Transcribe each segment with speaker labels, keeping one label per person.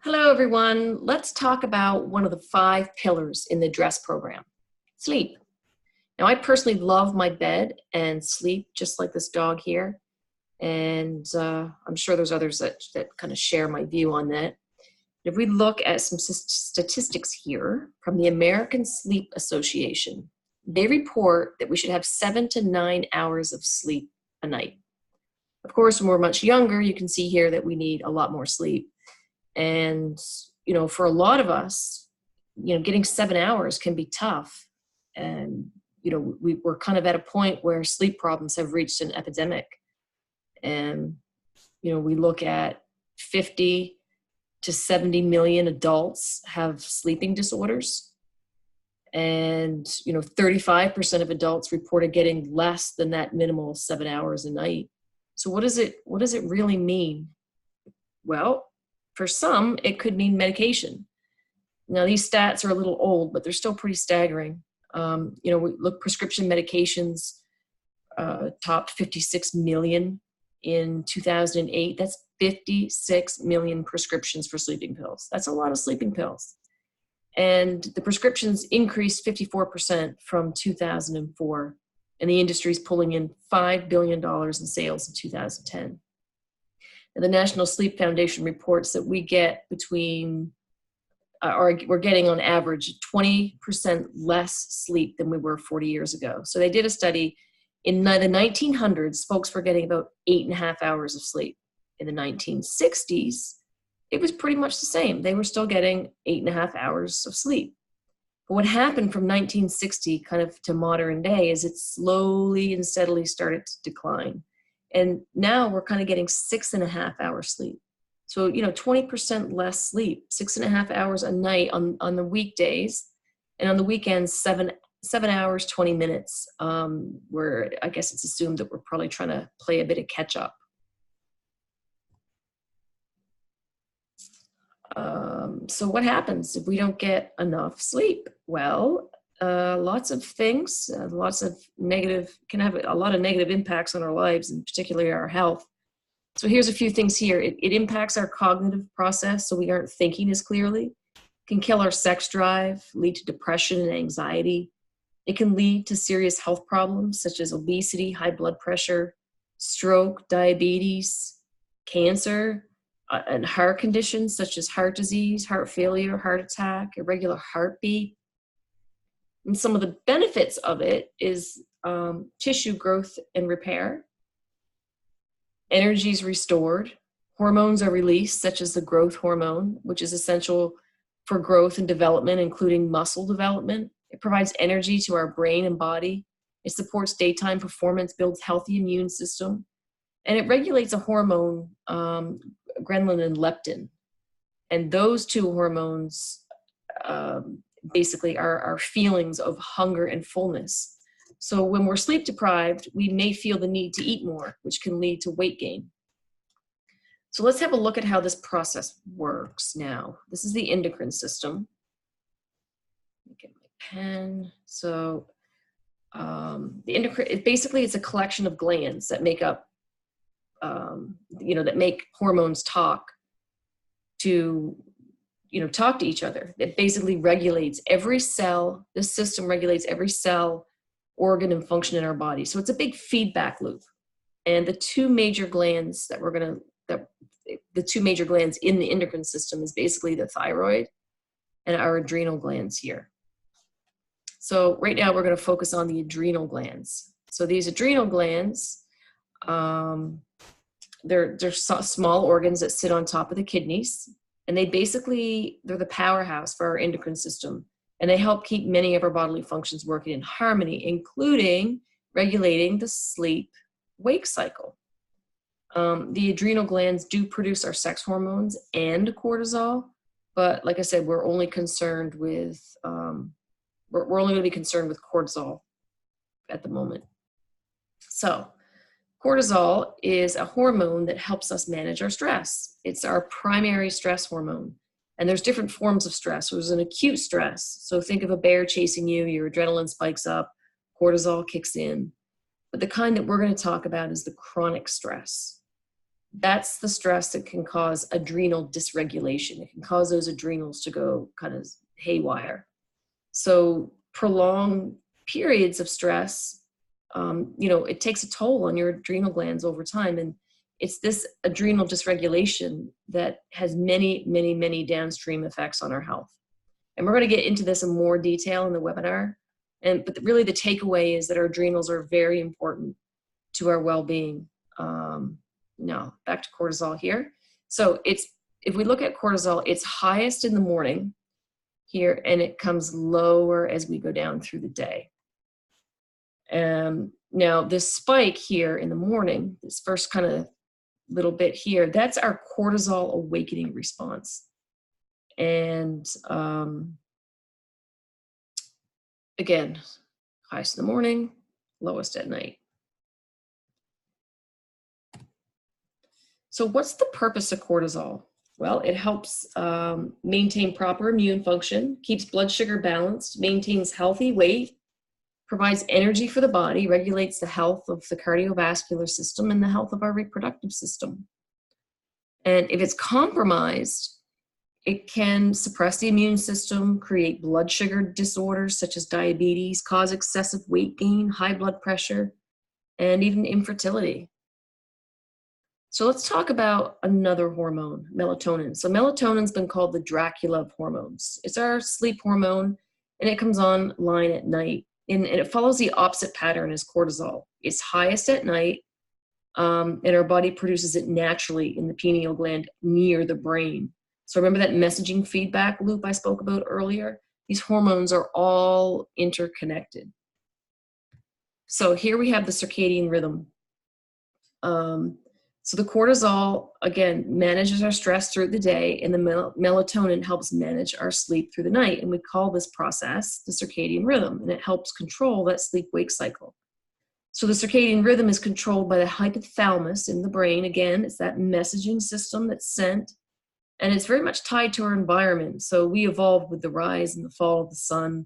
Speaker 1: Hello, everyone. Let's talk about one of the 5 pillars in the DRESS program, sleep. Now, I personally love my bed and sleep just like this dog here. And I'm sure there's others that kind of share my view on that. If we look at some statistics here from the American Sleep Association, they report that we should have 7 to 9 hours of sleep a night. Of course, when we're much younger, you can see here that we need a lot more sleep. And, for a lot of us, getting 7 hours can be tough. And, we're kind of at a point where sleep problems have reached an epidemic. And, we look at 50 to 70 million adults have sleeping disorders. And, 35% of adults reported getting less than that minimal 7 hours a night. So what does it really mean? Well, for some, it could mean medication. Now, these stats are a little old, but they're still pretty staggering. We look, prescription medications topped 56 million in 2008. That's 56 million prescriptions for sleeping pills. That's a lot of sleeping pills. And the prescriptions increased 54% from 2004. And the industry's pulling in $5 billion in sales in 2010. And the National Sleep Foundation reports that we get we're getting on average 20% less sleep than we were 40 years ago. So they did a study in the 1900s, folks were getting about 8.5 hours of sleep. In the 1960s, it was pretty much the same. They were still getting 8.5 hours of sleep. But what happened from 1960 kind of to modern day is it slowly and steadily started to decline. And now we're kind of getting 6.5 hours sleep. So, 20% less sleep, 6.5 hours a night on the weekdays, and on the weekends, 7 hours, 20 minutes, where I guess it's assumed that we're probably trying to play a bit of catch up. So what happens if we don't get enough sleep? Well, lots of things, can have a lot of negative impacts on our lives, and particularly our health. So here's a few things here. It impacts our cognitive process, so we aren't thinking as clearly. It can kill our sex drive, lead to depression and anxiety. It can lead to serious health problems such as obesity, high blood pressure, stroke, diabetes, cancer, and heart conditions such as heart disease, heart failure, heart attack, irregular heartbeat. And some of the benefits of it is tissue growth and repair. Energy is restored. Hormones are released, such as the growth hormone, which is essential for growth and development, including muscle development. It provides energy to our brain and body. It supports daytime performance, builds healthy immune system, and it regulates a hormone, ghrelin and leptin. And those two hormones basically are feelings of hunger and fullness. So when we're sleep deprived, we may feel the need to eat more, which can lead to weight gain. So let's have a look at how this process works now. This is the endocrine system. Let me get my pen. So the endocrine, it's a collection of glands that make up, that make hormones talk to each other. It basically regulates every cell. This system regulates every cell, organ, and function in our body. So it's a big feedback loop. And the two major glands the two major glands in the endocrine system is basically the thyroid and our adrenal glands here. So right now we're going to focus on the adrenal glands. So these adrenal glands, they're small organs that sit on top of the kidneys, and they're the powerhouse for our endocrine system. And they help keep many of our bodily functions working in harmony, including regulating the sleep-wake cycle. The adrenal glands do produce our sex hormones and cortisol, but like I said, we're only concerned with we're only going to be concerned with cortisol at the moment. So cortisol is a hormone that helps us manage our stress. It's our primary stress hormone. And there's different forms of stress. There's an acute stress. So think of a bear chasing you, your adrenaline spikes up, cortisol kicks in. But the kind that we're going to talk about is the chronic stress. that's the stress that can cause adrenal dysregulation. It can cause those adrenals to go kind of haywire. So prolonged periods of stress, it takes a toll on your adrenal glands over time. And it's this adrenal dysregulation that has many, many, many downstream effects on our health. And we're going to get into this in more detail in the webinar. But really the takeaway is that our adrenals are very important to our well-being. Now, back to cortisol here. So if we look at cortisol, it's highest in the morning here, and it comes lower as we go down through the day. Now, this spike here in the morning, this first kind of little bit here, that's our cortisol awakening response. And again, highest in the morning, lowest at night. So what's the purpose of cortisol? Well, it helps maintain proper immune function, keeps blood sugar balanced, maintains healthy weight, provides energy for the body, regulates the health of the cardiovascular system and the health of our reproductive system. And if it's compromised, it can suppress the immune system, create blood sugar disorders such as diabetes, cause excessive weight gain, high blood pressure, and even infertility. So let's talk about another hormone, melatonin. So melatonin's been called the Dracula of hormones. It's our sleep hormone, and it comes online at night. And it follows the opposite pattern as cortisol. It's highest at night, and our body produces it naturally in the pineal gland near the brain. So remember that messaging feedback loop I spoke about earlier? These hormones are all interconnected. So here we have the circadian rhythm. So the cortisol, again, manages our stress throughout the day, and the melatonin helps manage our sleep through the night. And we call this process the circadian rhythm, and it helps control that sleep-wake cycle. So the circadian rhythm is controlled by the hypothalamus in the brain. Again, it's that messaging system that's sent, and it's very much tied to our environment. So we evolved with the rise and the fall of the sun,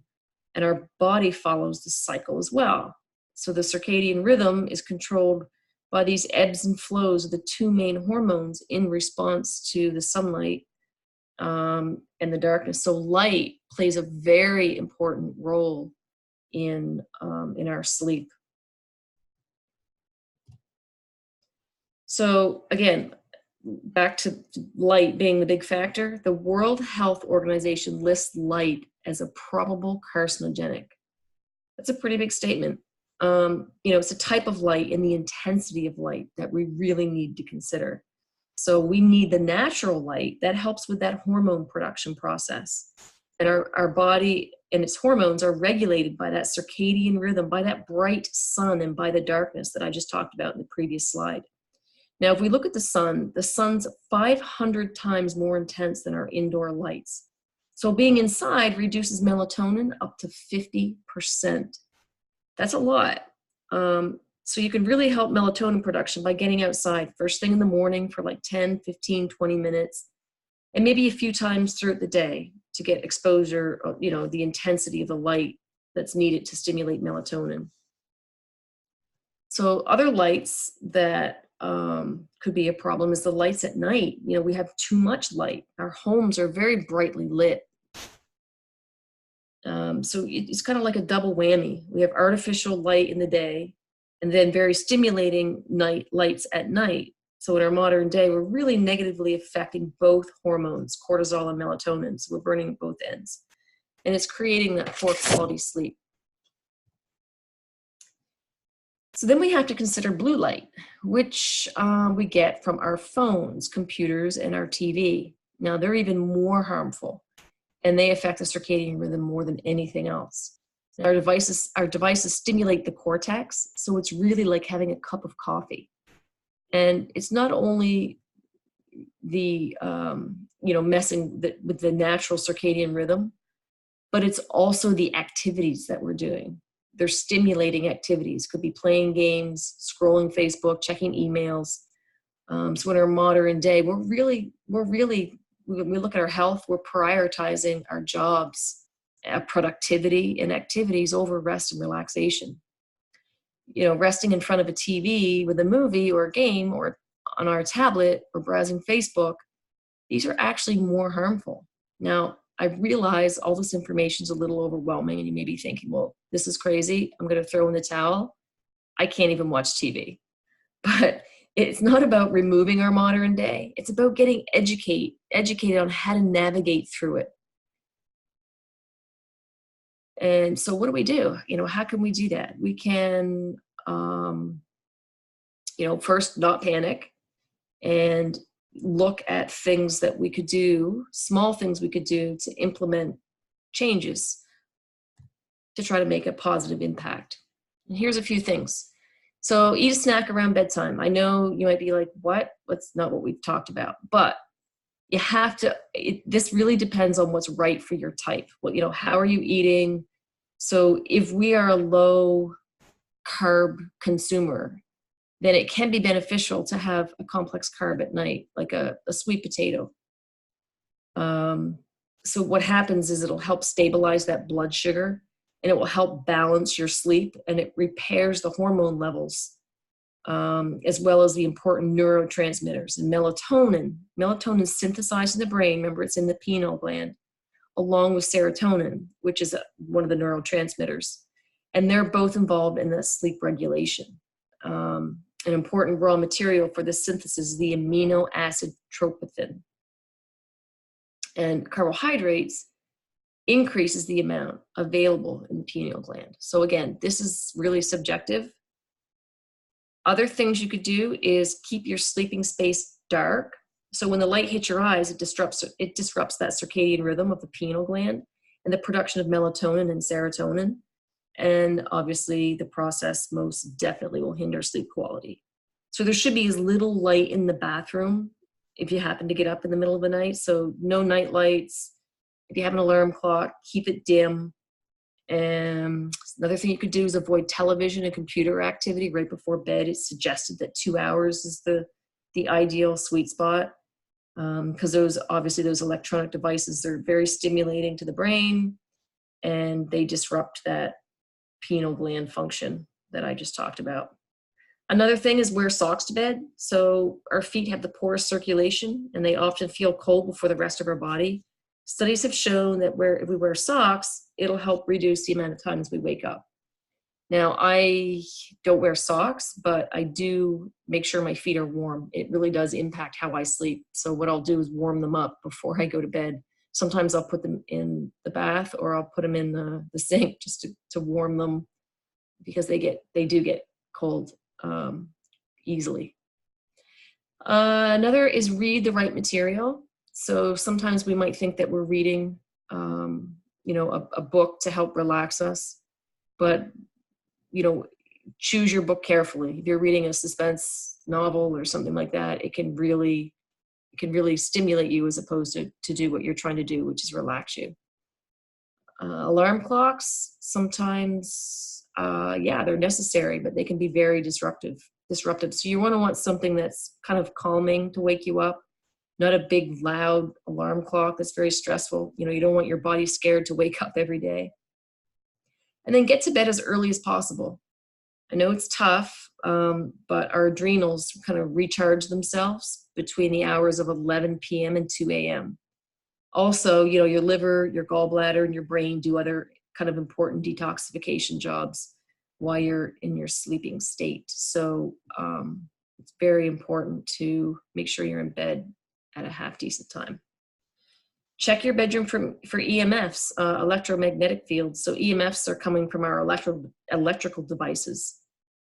Speaker 1: and our body follows the cycle as well. So the circadian rhythm is controlled by these ebbs and flows of the two main hormones in response to the sunlight and the darkness. So light plays a very important role in our sleep. So again, back to light being the big factor, the World Health Organization lists light as a probable carcinogenic. That's a pretty big statement. It's a type of light and the intensity of light that we really need to consider. So we need the natural light that helps with that hormone production process. And our body and its hormones are regulated by that circadian rhythm, by that bright sun and by the darkness that I just talked about in the previous slide. Now, if we look at the sun's 500 times more intense than our indoor lights. So being inside reduces melatonin up to 50%. That's a lot. So you can really help melatonin production by getting outside first thing in the morning for like 10, 15, 20 minutes, and maybe a few times throughout the day to get exposure, the intensity of the light that's needed to stimulate melatonin. So other lights that could be a problem is the lights at night. We have too much light. Our homes are very brightly lit. So it's kind of like a double whammy. We have artificial light in the day and then very stimulating night lights at night. So in our modern day, we're really negatively affecting both hormones, cortisol and melatonin. So we're burning at both ends. And it's creating that poor quality sleep. So then we have to consider blue light, which we get from our phones, computers, and our TV. Now they're even more harmful, and they affect the circadian rhythm more than anything else. Our devices stimulate the cortex, so it's really like having a cup of coffee. And it's not only the messing with the natural circadian rhythm, but it's also the activities that we're doing. They're stimulating activities. Could be playing games, scrolling Facebook, checking emails. So in our modern day, when we look at our health, we're prioritizing our jobs, productivity, and activities over rest and relaxation. Resting in front of a TV with a movie or a game or on our tablet or browsing Facebook, these are actually more harmful. Now, I realize all this information is a little overwhelming, and you may be thinking, well, this is crazy. I'm going to throw in the towel. I can't even watch TV. But it's not about removing our modern day. It's about getting educated on how to navigate through it. And so what do we do? How can we do that? We can, first not panic and look at things that we could do, small things we could do to implement changes to try to make a positive impact. And here's a few things. So eat a snack around bedtime. I know you might be like, what? That's not what we've talked about. But you have to, this really depends on what's right for your type. How are you eating? So if we are a low carb consumer, then it can be beneficial to have a complex carb at night, like a sweet potato. So what happens is it'll help stabilize that blood sugar, and it will help balance your sleep, and it repairs the hormone levels, as well as the important neurotransmitters. And melatonin is synthesized in the brain. Remember, it's in the pineal gland, along with serotonin, which is one of the neurotransmitters. And they're both involved in the sleep regulation. An important raw material for the synthesis is the amino acid tryptophan. And carbohydrates increases the amount available in the pineal gland. So again, this is really subjective. Other things you could do is keep your sleeping space dark. So when the light hits your eyes, it disrupts that circadian rhythm of the pineal gland and the production of melatonin and serotonin. And obviously the process most definitely will hinder sleep quality. So there should be as little light in the bathroom if you happen to get up in the middle of the night. So no night lights. If you have an alarm clock, keep it dim. Another thing you could do is avoid television and computer activity right before bed. It's suggested that 2 hours is the ideal sweet spot, because those electronic devices are very stimulating to the brain, and they disrupt that pineal gland function that I just talked about. Another thing is wear socks to bed. So our feet have the porous circulation, and they often feel cold before the rest of our body. Studies have shown that if we wear socks, it'll help reduce the amount of times we wake up. Now, I don't wear socks, but I do make sure my feet are warm. It really does impact how I sleep. So what I'll do is warm them up before I go to bed. Sometimes I'll put them in the bath, or I'll put them in the sink just to warm them, because they do get cold easily. Another is read the right material. So sometimes we might think that we're reading, a book to help relax us, but choose your book carefully. If you're reading a suspense novel or something like that, it can really stimulate you as opposed to do what you're trying to do, which is relax you. Alarm clocks, sometimes, they're necessary, but they can be very disruptive. So you want something that's kind of calming to wake you up, not a big, loud alarm clock that's very stressful. You don't want your body scared to wake up every day. And then get to bed as early as possible. I know it's tough, but our adrenals kind of recharge themselves between the hours of 11 p.m. and 2 a.m. Also, your liver, your gallbladder, and your brain do other kind of important detoxification jobs while you're in your sleeping state. So it's very important to make sure you're in bed at a half decent time. Check your bedroom for EMFs, electromagnetic fields. So EMFs are coming from our electrical devices.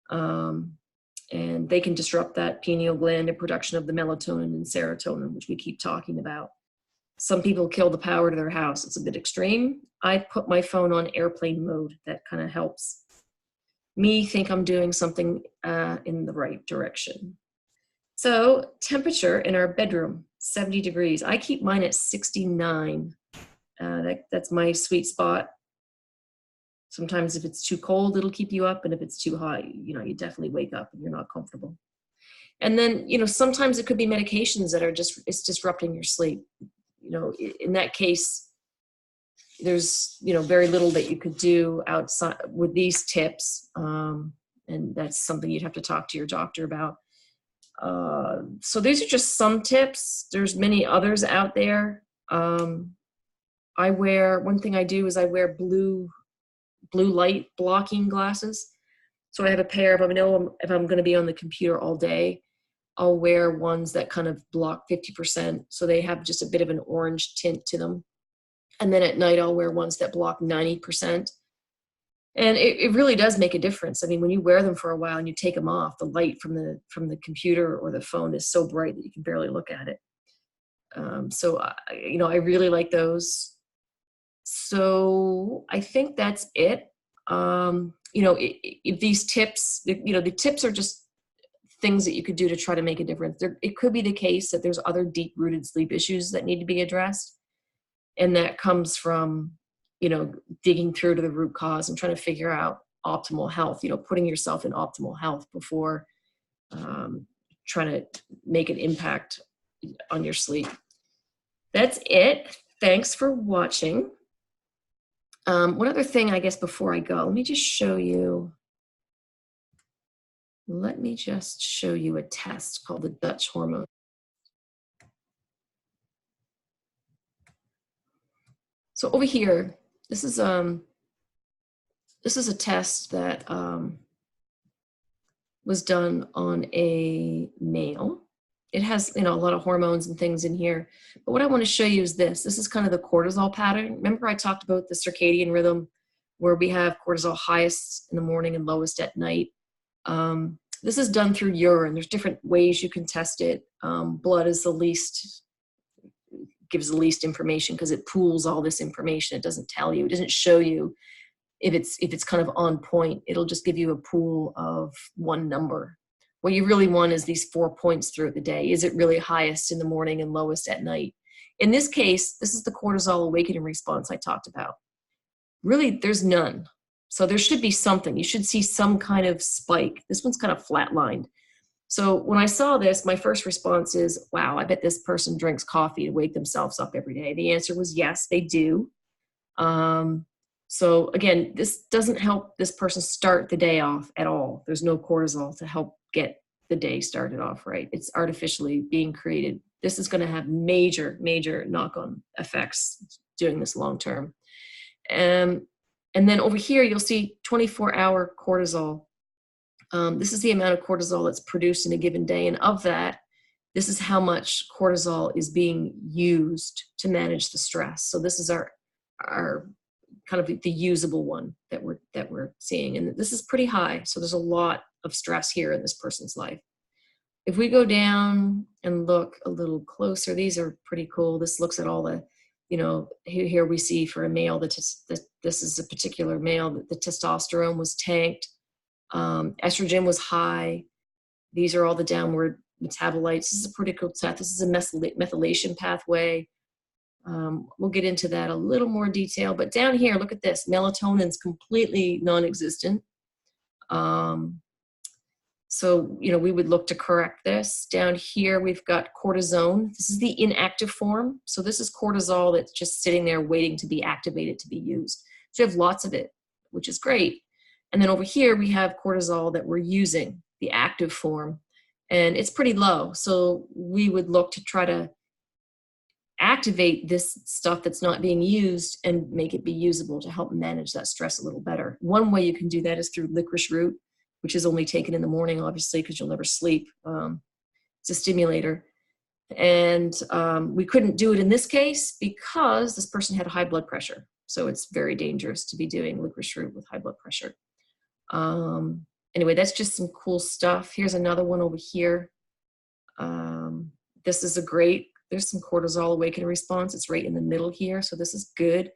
Speaker 1: And they can disrupt that pineal gland and production of the melatonin and serotonin, which we keep talking about. Some people kill the power to their house. It's a bit extreme. I put my phone on airplane mode. That kind of helps me think I'm doing something in the right direction. So temperature in our bedroom, 70 degrees. I keep mine at 69. That's my sweet spot. Sometimes if it's too cold, it'll keep you up. And if it's too hot, you definitely wake up and you're not comfortable. And then, sometimes it could be medications that it's disrupting your sleep. In that case, there's, very little that you could do outside with these tips. And that's something you'd have to talk to your doctor about. So these are just some tips. There's many others out there. One thing I do is I wear blue light blocking glasses. So I have a pair of, I know if I'm going to be on the computer all day, I'll wear ones that kind of block 50%. So they have just a bit of an orange tint to them. And then at night, I'll wear ones that block 90%. And it really does make a difference. I mean, when you wear them for a while and you take them off, the light from the computer or the phone is so bright that you can barely look at it. So I really like those. So I think that's it. If these tips, the tips are just things that you could do to try to make a difference. It could be the case that there's other deep-rooted sleep issues that need to be addressed. And that comes from, digging through to the root cause and trying to figure out optimal health, putting yourself in optimal health before trying to make an impact on your sleep. That's it. Thanks for watching. One other thing, I guess, before I go, let me just show you a test called the Dutch hormone. So over here, this is a test that was done on a male. It has, a lot of hormones and things in here. But what I want to show you is this. This is kind of the cortisol pattern. Remember I talked about the circadian rhythm where we have cortisol highest in the morning and lowest at night. This is done through urine. There's different ways you can test it. Blood is gives the least information because it pools all this information. It doesn't tell you. It doesn't show you if it's kind of on point. It'll just give you a pool of one number. What you really want is these 4 points throughout the day. Is it really highest in the morning and lowest at night? In this case, this is the cortisol awakening response I talked about. Really, there's none. So there should be something. You should see some kind of spike. This one's kind of flatlined. So when I saw this, my first response is, wow, I bet this person drinks coffee to wake themselves up every day. The answer was yes, they do. So again, this doesn't help this person start the day off at all. There's no cortisol to help get the day started off right. It's artificially being created. This is going to have major, major knock-on effects doing this long term. And then over here, you'll see 24-hour cortisol. This is the amount of cortisol that's produced in a given day. And of that, this is how much cortisol is being used to manage the stress. So this is our kind of the usable one that we're seeing. And this is pretty high. So there's a lot of stress here in this person's life. If we go down and look a little closer, these are pretty cool. This looks at all the, here we see for a male, this is a particular male, that the testosterone was tanked. Estrogen was high. These are all the downward metabolites. This is a pretty cool test. This is a methylation pathway. We'll get into that a little more detail, but down here, look at this. Melatonin's completely non-existent. So, we would look to correct this. Down here, we've got cortisone. This is the inactive form. So this is cortisol that's just sitting there waiting to be activated to be used. So you have lots of it, which is great. And then over here, we have cortisol that we're using, the active form, and it's pretty low. So we would look to try to activate this stuff that's not being used and make it be usable to help manage that stress a little better. One way you can do that is through licorice root, which is only taken in the morning, obviously, because you'll never sleep. It's a stimulator. And we couldn't do it in this case because this person had high blood pressure. So it's very dangerous to be doing licorice root with high blood pressure. Anyway, that's just some cool stuff. Here's another one over here. This is there's some cortisol awakening response. It's right in the middle here. So this is good.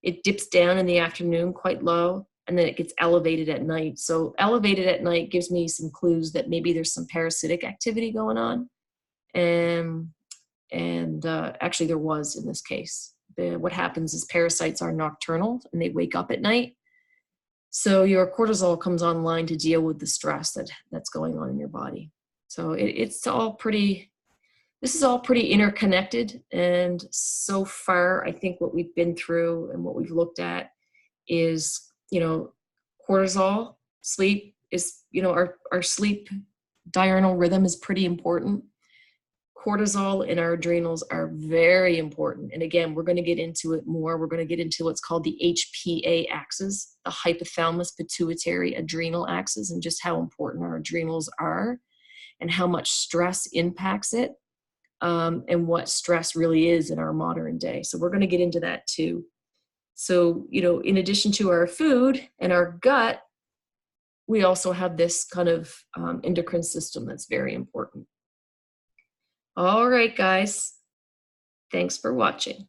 Speaker 1: It dips down in the afternoon quite low, and then it gets elevated at night. So elevated at night gives me some clues that maybe there's some parasitic activity going on. And actually there was in this case. What happens is parasites are nocturnal and they wake up at night. So your cortisol comes online to deal with the stress that's going on in your body. So this is all pretty interconnected. And so far, I think what we've been through and what we've looked at is, cortisol, sleep is, our sleep Diurnal rhythm is pretty important. Cortisol in our adrenals are very important. And again, we're going to get into it more. We're going to get into what's called the HPA axis, the hypothalamus pituitary adrenal axis, and just how important our adrenals are and how much stress impacts it, and what stress really is in our modern day. So we're going to get into that too. So, you know, in addition to our food and our gut, we also have this kind of endocrine system that's very important. All right, guys. Thanks for watching.